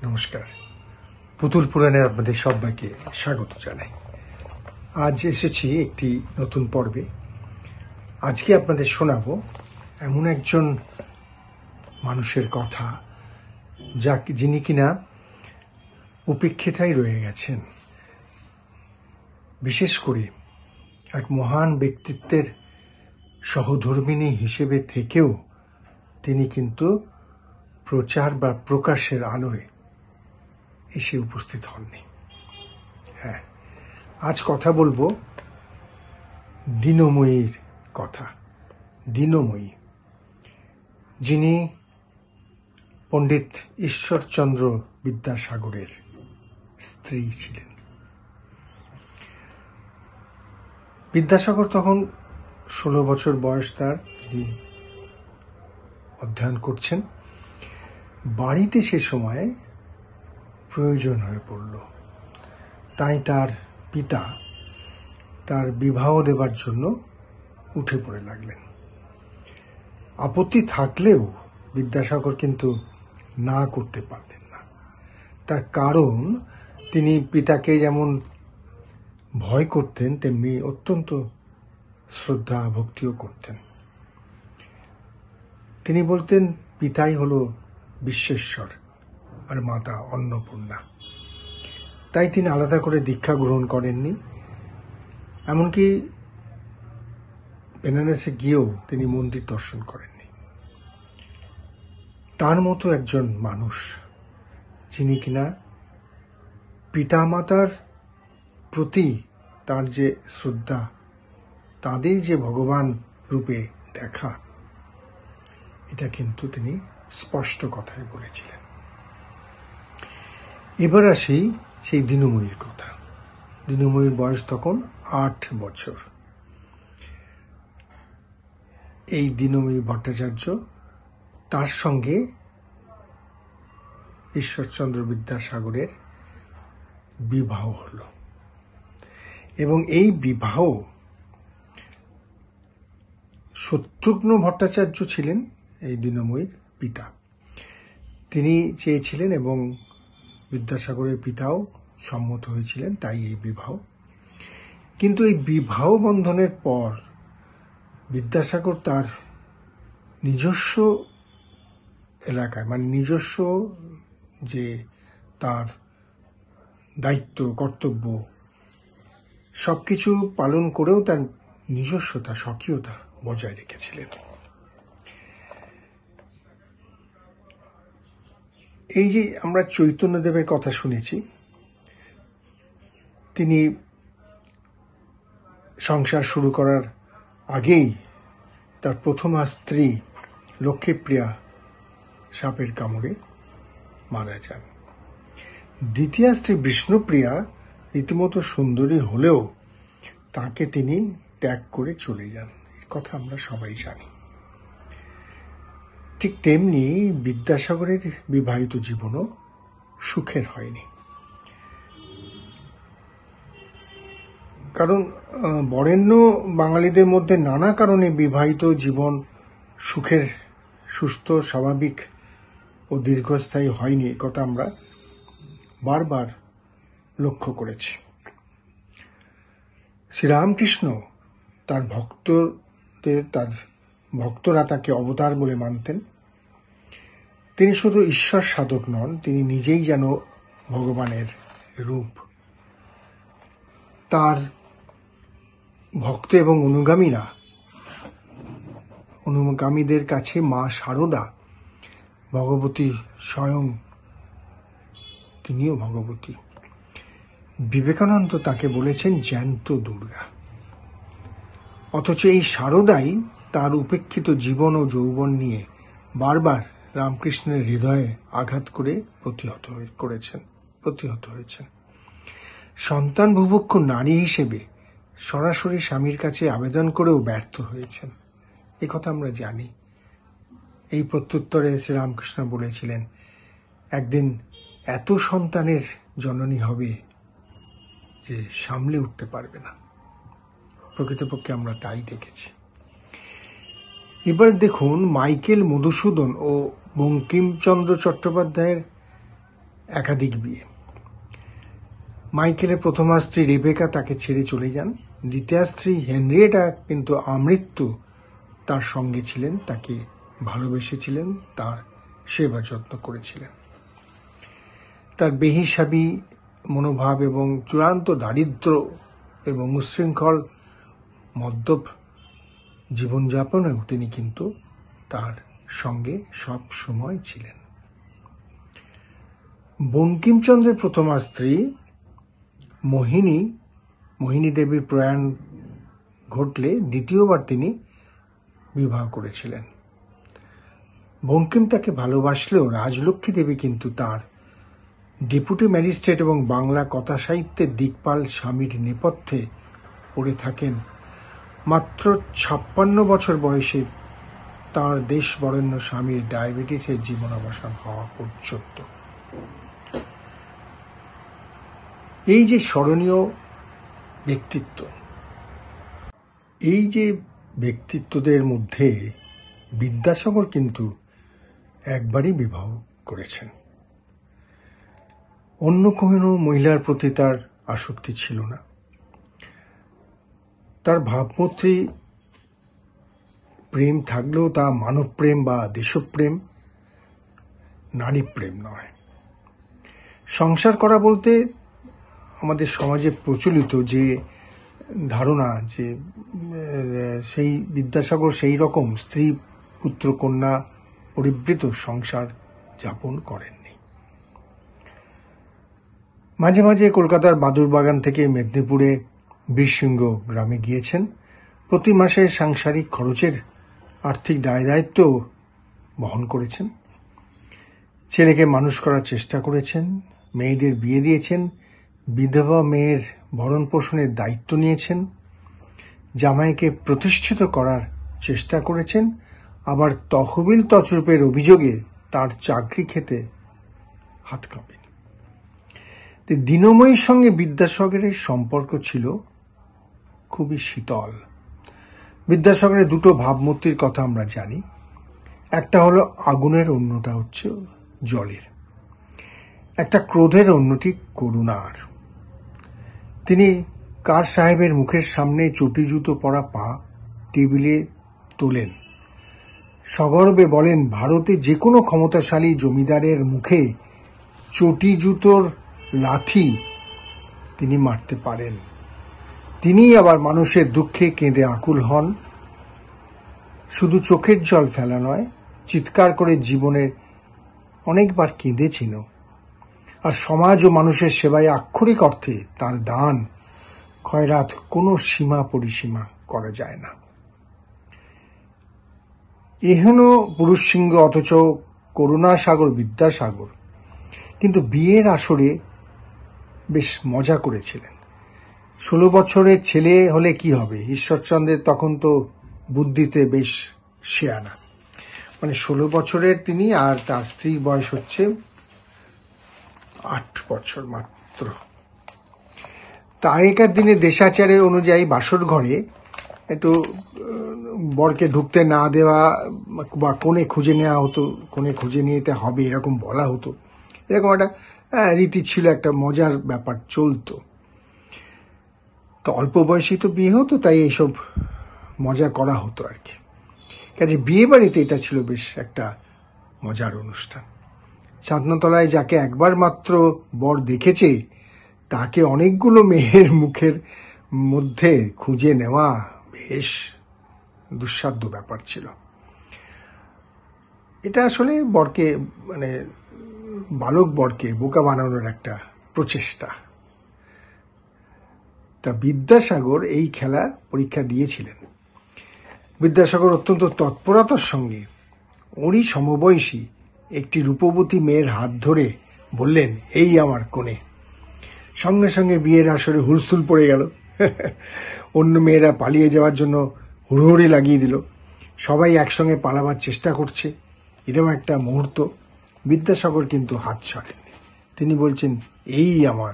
নমস্কার। পুতুল পুরাণের আপনাদের সবাইকে স্বাগত জানাই। আজ এসেছি একটি নতুন পর্বে। আজকে আপনাদের শোনাবো এমন একজন মানুষের কথা যিনি কিনা উপেক্ষিতাই রয়ে গেছেন। বিশেষ করে এক মহান ব্যক্তিত্বের সহধর্মিণী হিসেবে থেকেও তিনি কিন্তু প্রচার বা প্রকাশের আলোয় এসে উপস্থিত হননি। হ্যাঁ, আজ কথা বলবো দীনময়ীর কথা। দীনময়ী, যিনি পণ্ডিত ঈশ্বরচন্দ্র বিদ্যাসাগরের স্ত্রী ছিলেন। বিদ্যাসাগর তখন 16 বছর বয়স তার। তিনি অধ্যয়ন করছেন। বাড়িতে সে সময় প্রয়োজন হয়ে পড়ল, তাই তার পিতা তার বিবাহ দেবার জন্য উঠে পড়ে লাগলেন। আপত্তি থাকলেও বিদ্যাসাগর কিন্তু না করতে পারলেন না। তার কারণ, তিনি পিতাকে যেমন ভয় করতেন তেমনি অত্যন্ত শ্রদ্ধা ভক্তিও করতেন। তিনি বলতেন পিতাই হলো বিশ্বেশ্বর আর মাতা অন্নপূর্ণা। তাই তিনি আলাদা করে দীক্ষা গ্রহণ করেননি। এমনকি বেনারসে গিয়েও তিনি মন্দির দর্শন করেননি। তার মতো একজন মানুষ, যিনি কিনা পিতামাতার প্রতি তার যে শ্রদ্ধা, তাদের যে ভগবান রূপে দেখা, এটা কিন্তু তিনি স্পষ্ট কথায় বলেছিলেন। এবার আসি সেই দীনময়ীর কথা। দীনময়ীর বয়স তখন 8 বছর। এই দীনময়ী ভট্টাচার্য, তার সঙ্গে ঈশ্বরচন্দ্র বিদ্যাসাগরের বিবাহ হল। এবং এই বিবাহ, শত্রুঘ্ন ভট্টাচার্য ছিলেন এই দীনময়ীর পিতা। তিনি চেয়েছিলেন এবং বিদ্যাসাগরের পিতাও সম্মত হয়েছিলেন, তাই এই বিবাহ। কিন্তু এই বিবাহ বন্ধনের পর বিদ্যাসাগর তার নিজস্ব এলাকায়, মানে নিজস্ব যে তার দায়িত্ব কর্তব্য, সবকিছু পালন করেও তার নিজস্বতা, স্বকীয়তা বজায় রেখেছিলেন। এই যে আমরা চৈতন্যদেবের কথা শুনেছি, তিনি সংসার শুরু করার আগেই তার প্রথমা স্ত্রী লক্ষ্মীপ্রিয়া সাপের কামড়ে মারা যান। দ্বিতীয় স্ত্রী বিষ্ণুপ্রিয়া রীতিমতো সুন্দরী হলেও তাকে তিনি ত্যাগ করে চলে যান। এই কথা আমরা সবাই জানি। ঠিক তেমনি বিদ্যাসাগরের বিবাহিত জীবনও সুখের হয়নি। কারণ বরেণ্য বাঙালিদের মধ্যে নানা কারণে বিবাহিত জীবন সুখের, সুস্থ, স্বাভাবিক ও দীর্ঘস্থায়ী হয়নি। এই কথা আমরা বারবার লক্ষ্য করেছি। শ্রীরামকৃষ্ণ তার ভক্তরা তাকে অবতার বলে মানতেন। তিনি শুধু ঈশ্বর সাধক নন, তিনি নিজেই যেন ভগবানের রূপ। তার ভক্ত এবং অনুগামীদের কাছে মা শারদা ভগবতী স্বয়ং, তিনিও ভগবতী। বিবেকানন্দ তাকে বলেছেন জ্যান্ত দুর্গা। অথচ এই শারদাই তার উপেক্ষিত জীবন ও যৌবন নিয়ে বারবার রামকৃষ্ণের হৃদয়ে আঘাত করে প্রতিহত হয়েছেন। সন্তান বুভুক্ষ নারী হিসেবে সরাসরি স্বামীর কাছে আবেদন করেও ব্যর্থ হয়েছেন। এ কথা আমরা জানি। এই প্রত্যুত্তরে শ্রীরামকৃষ্ণ বলেছিলেন, একদিন এত সন্তানের জননী হবে যে সামলে উঠতে পারবে না। প্রকৃতপক্ষে আমরা তাই দেখেছি। এবার দেখুন, মাইকেল মধুসূদন ও বঙ্কিমচন্দ্র চট্টোপাধ্যায়ের একাধিক বিয়ে। মাইকেলের প্রথমা স্ত্রী রেবেকা তাকে ছেড়ে চলে যান। দ্বিতীয় স্ত্রী হেনরিয়েটা কিন্তু আমৃত্যু তার সঙ্গে ছিলেন, তাকে ভালোবেসেছিলেন, তার সেবা যত্ন করেছিলেন। তার বেহিসাবি মনোভাব এবং চূড়ান্ত দারিদ্র এবং উচ্ছৃঙ্খল মদ্যপ জীবনযাপনেও তিনি কিন্তু তার সঙ্গে সব সময় ছিলেন। বঙ্কিমচন্দ্রের প্রথমা স্ত্রী মোহিনী দেবীর প্রয়াণ ঘটলে দ্বিতীয়বার তিনি বিবাহ করেছিলেন। বঙ্কিম তাকে ভালোবাসলেও রাজলক্ষ্মী দেবী কিন্তু তার ডেপুটি ম্যাজিস্ট্রেট এবং বাংলা কথা সাহিত্যের দিকপাল স্বামীর নেপথ্যে পড়ে থাকেন। মাত্র 56 বছর বয়সে তাঁর দেশ বরেণ্য স্বামীর ডায়াবেটিসের জীবনাবসান হওয়া পর্যন্ত। এই যে স্মরণীয় ব্যক্তিত্ব, এই যে ব্যক্তিত্বদের মধ্যে বিদ্যাসাগর কিন্তু একবারই বিবাহ করেছেন। অন্য কোনো মহিলার প্রতি তার আসক্তি ছিল না। তার ভাবমূর্তি প্রেম থাকলেও তা মানব প্রেম বা দেশপ্রেম, নারী প্রেম নয়। সংসার করা বলতে আমাদের সমাজে প্রচলিত যে ধারণা, যে সেই বিদ্যাসাগর সেই রকম স্ত্রী পুত্র কন্যা পরিবৃত সংসার যাপন করেননি। মাঝে মাঝে কলকাতার বাদুরবাগান থেকে মেদিনীপুরে বীরসিংহ গ্রামে গিয়েছেন। প্রতি মাসে সাংসারিক খরচের আর্থিক দায় দায়িত্ব বহন করেছেন। ছেলেকে মানুষ করার চেষ্টা করেছেন, মেয়েদের বিয়ে দিয়েছেন, বিধবা মেয়ের ভরণ পোষণের দায়িত্ব নিয়েছেন, জামাইকে প্রতিষ্ঠিত করার চেষ্টা করেছেন, আবার তহবিল তছরূপের অভিযোগে তার চাকরি খেতে হাত কাঁপেন। দীনময়ীর সঙ্গে বিদ্যাসাগরের সম্পর্ক ছিল খুবই শীতল। বিদ্যাসাগরের দুটো ভাবমূর্তির কথা আমরা জানি, একটা হলো আগুনের, অন্যটা হচ্ছে জলের। একটা ক্রোধের, অন্যটি করুণার। তিনি কার সাহেবের মুখের সামনে চটি জুতো পরা পা টেবিলে তোলেন, সগর্বে বলেন, ভারতে যে কোনো ক্ষমতাশালী জমিদারের মুখে চটি জুতোর লাথি তিনি মারতে পারেন। তিনি আবার মানুষের দুঃখে কেঁদে আকুল হন। শুধু চোখের জল ফেলা নয়, চিৎকার করে জীবনের অনেকবার কেঁদেছিল। আর সমাজ ও মানুষের সেবায় আক্ষরিক অর্থে তার দান খয়রাত কোনো সীমা পরিসীমা করা যায় না। এহেন পুরুষ সিংহ অথচ করুণাসাগর বিদ্যাসাগর কিন্তু বিয়ের আসরে বেশ মজা করেছিলেন। 16 বছরের ছেলে হলে কি হবে, ঈশ্বরচন্দ্রের তখন তো বুদ্ধিতে বেশ শেয়ানা। 16 বছরের তিনি, আর তার স্ত্রীর বয়স হচ্ছে 8 বছর মাত্র। তা আগেকার দিনে দেশাচারের অনুযায়ী বাসর ঘরে একটু বরকে ঢুকতে না দেওয়া বা কোণে খুঁজে নেওয়া হতো, কোণে খুঁজে নিতে হবে এরকম বলা হতো। এরকম একটা রীতি ছিল, একটা মজার ব্যাপার চলতো। তো অল্প বয়সেই তো বিয়ে হতো, তাই এইসব মজা করা হতো আর কি। কাজে বিয়ে বাড়িতে এটা ছিল বেশ একটা মজার অনুষ্ঠান। ছাদনাতলায় যাকে একবার মাত্র বর দেখেছে তাকে অনেকগুলো মেয়ের মুখের মধ্যে খুঁজে নেওয়া বেশ দুঃসাধ্য ব্যাপার ছিল। এটা আসলে বরকে বালক বরকে বোকা বানানোর একটা প্রচেষ্টা। তা বিদ্যাসাগর এই খেলা পরীক্ষা দিয়েছিলেন। বিদ্যাসাগর অত্যন্ত তৎপরতার সঙ্গে ওরই সমবয়সী একটি রূপবতী মেয়ের হাত ধরে বললেন, এই আমার কোণে। সঙ্গে সঙ্গে বিয়ের আসরে হুলস্থুল পড়ে গেল। অন্য মেয়েরা পালিয়ে যাওয়ার জন্য হুড়োহুড়ি লাগিয়ে দিল। সবাই একসঙ্গে পালাবার চেষ্টা করছে। এরকম একটা মুহূর্ত। বিদ্যাসাগর কিন্তু হাত ছাড়েননি। তিনি বলছেন, এই আমার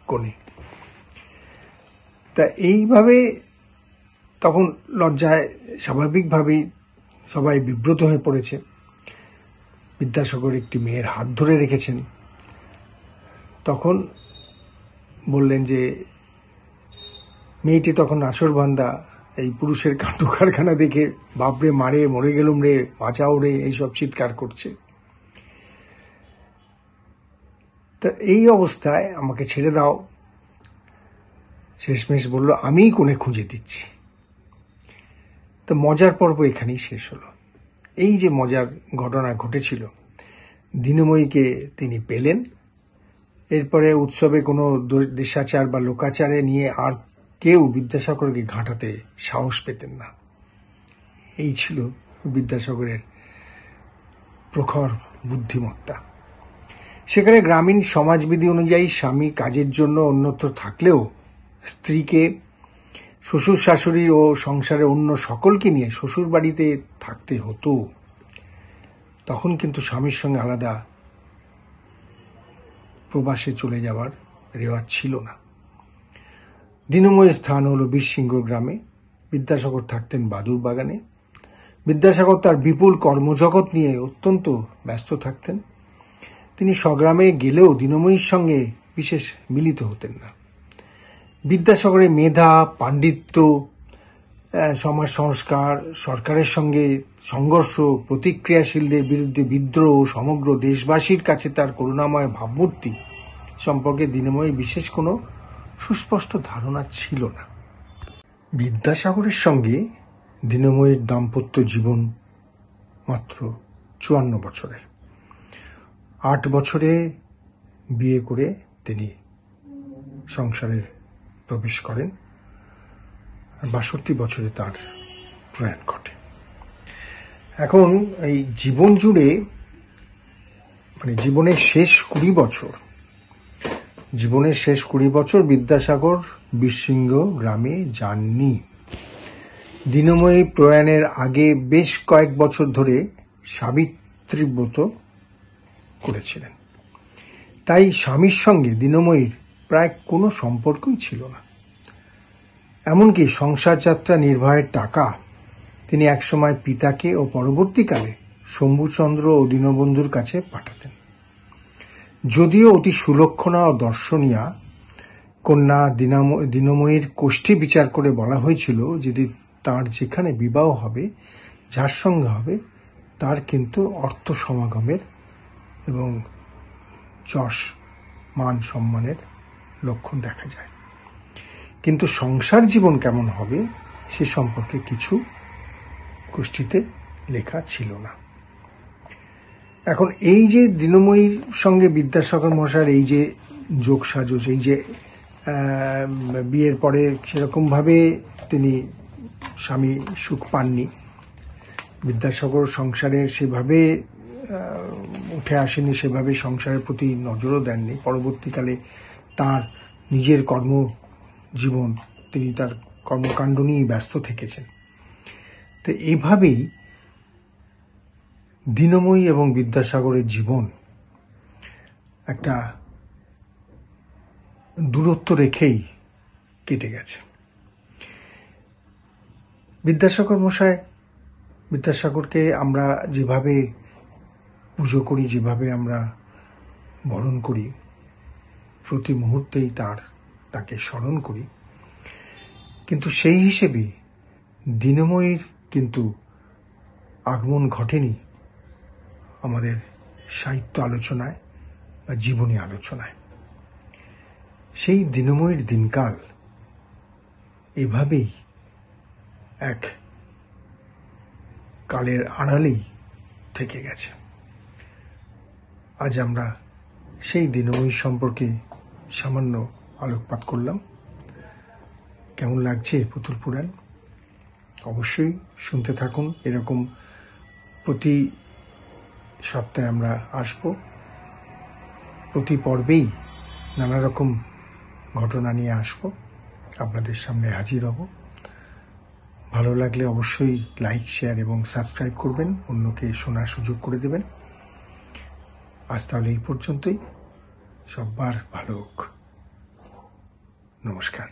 কোণে। তা এইভাবে তখন লজ্জায় স্বাভাবিকভাবেই সবাই বিব্রত হয়ে পড়েছে। বিদ্যাসাগর একটি মেয়ের হাত ধরে রেখেছেন, তখন বললেন যে মেয়েটি তখন নাছোড়বান্দা, এই পুরুষের কাণ্ড কারখানা দেখে বাপরে মারে, মরে গেলুম রে, বাঁচাও রে, এইসব চিৎকার করছে। তা এই অবস্থায় আমাকে ছেড়ে দাও। শেষমেশ বলল আমিই কোণে খুঁজে দিচ্ছি। তো মজার পর্ব এখানেই শেষ হলো। এই যে মজার ঘটনা ঘটেছিল, দিনময়ীকে তিনি পেলেন। এরপরে উৎসবে কোনো দেশাচার বা লোকাচারে নিয়ে আর কেউ বিদ্যাসাগরকে ঘাঁটাতে সাহস পেতেন না। এই ছিল বিদ্যাসাগরের প্রখর বুদ্ধিমত্তা। সেখানে গ্রামীণ সমাজবিধি অনুযায়ী স্বামী কাজের জন্য অন্যত্র থাকলেও স্ত্রীকে শ্বশুর শাশুড়ি ও সংসারের অন্য সকলকে নিয়ে শ্বশুর বাড়িতে থাকতে হতো। তখন কিন্তু স্বামীর সঙ্গে আলাদা প্রবাসে চলে যাওয়ার রেওয়াজ ছিল না। দিনময়ের স্থান হল বীরসিংহ গ্রামে। বিদ্যাসাগর থাকতেন বাদুর বাগানে। বিদ্যাসাগর তার বিপুল কর্মজগৎ নিয়ে অত্যন্ত ব্যস্ত থাকতেন। তিনি স্বগ্রামে গেলেও দিনময়ীর সঙ্গে বিশেষ মিলিত হতেন না। বিদ্যাসাগরের মেধা, পাণ্ডিত্য, সমাজ সংস্কার, সরকারের সঙ্গে সংঘর্ষ, প্রতিক্রিয়াশীলদের বিরুদ্ধে বিদ্রোহ, সমগ্র দেশবাসীর কাছে তার করুণাময় ভাবমূর্তি সম্পর্কে দিনময়ী বিশেষ কোনো সুস্পষ্ট ধারণা ছিল না। বিদ্যাসাগরের সঙ্গে দিনময়ীর দাম্পত্য জীবন মাত্র 54 বছরের। 8 বছরে বিয়ে করে তিনি সংসারে প্রবেশ করেন। 62 বছরে তার প্রয়াণ ঘটে। এখন এই জীবন জুড়ে জীবনের শেষ 20 বছর বিদ্যাসাগর বীরসিংহ গ্রামে যাননি। দিনময়ী প্রয়াণের আগে বেশ কয়েক বছর ধরে সাবিত্রী ব্রত করেছিলেন। তাই স্বামীর সঙ্গে দিনময়ীর প্রায় কোনো সম্পর্কই ছিল না। এমনকি সংসার যাত্রা নির্বাহের টাকা তিনি একসময় পিতাকে ও পরবর্তীকালে শম্ভুচন্দ্র ও দীনবন্ধুর কাছে পাঠাতেন। যদিও অতি সুলক্ষণা ও দর্শনীয়া কন্যা দিনময়ীর কোষ্ঠী বিচার করে বলা হয়েছিল যদি তার যেখানে বিবাহ হবে, যার সঙ্গে হবে, তার কিন্তু অর্থ সমাগমের এবং যশ মান সম্মানের লক্ষণ দেখা যায়, কিন্তু সংসার জীবন কেমন হবে সে সম্পর্কে কিছু গোষ্ঠীতে লেখা ছিল না। এখন এই যে দিনময়ীর সঙ্গে বিদ্যাসাগর মশাইয়ের এই যে যোগ সাজস, এই যে বিয়ের পরে সেরকম ভাবে তিনি স্বামী সুখ পাননি, বিদ্যাসাগর সংসারে সেভাবে উঠে আসেনি, সেভাবে সংসারের প্রতি নজরও দেননি। পরবর্তীকালে তার নিজের কর্মজীবন, তিনি তার কর্মকাণ্ড নিয়ে ব্যস্ত থেকেছেন। তো এইভাবেই দিনময়ী এবং বিদ্যাসাগরের জীবন একটা দূরত্ব রেখেই কেটে গেছে। বিদ্যাসাগরকে আমরা যেভাবে পুজো করি, যেভাবে আমরা বরণ করি, প্রতি মুহূর্তেই তাকে স্মরণ করি, কিন্তু সেই হিসেবে দিনময়ীর কিন্তু আগমন ঘটেনি আমাদের সাহিত্য আলোচনায় বা জীবনী আলোচনায়। সেই দিনময়ীর দিনকাল এভাবেই এক কালের আড়ালেই থেকে গেছে। আজ আমরা সেই দিনময়ী সম্পর্কে সামান্য আলোকপাত করলাম। কেমন লাগছে পুতুল পুরাণ? অবশ্যই শুনতে থাকুন। এরকম প্রতি সপ্তাহে আমরা আসব। প্রতি পর্বেই নানা রকম ঘটনা নিয়ে আসব, আপনাদের সামনে হাজির হব। ভালো লাগলে অবশ্যই লাইক, শেয়ার এবং সাবস্ক্রাইব করবেন, অন্যকে শোনার সুযোগ করে দেবেন। আজ তাহলে এই পর্যন্তই। সবার ভালো হোক। নমস্কার।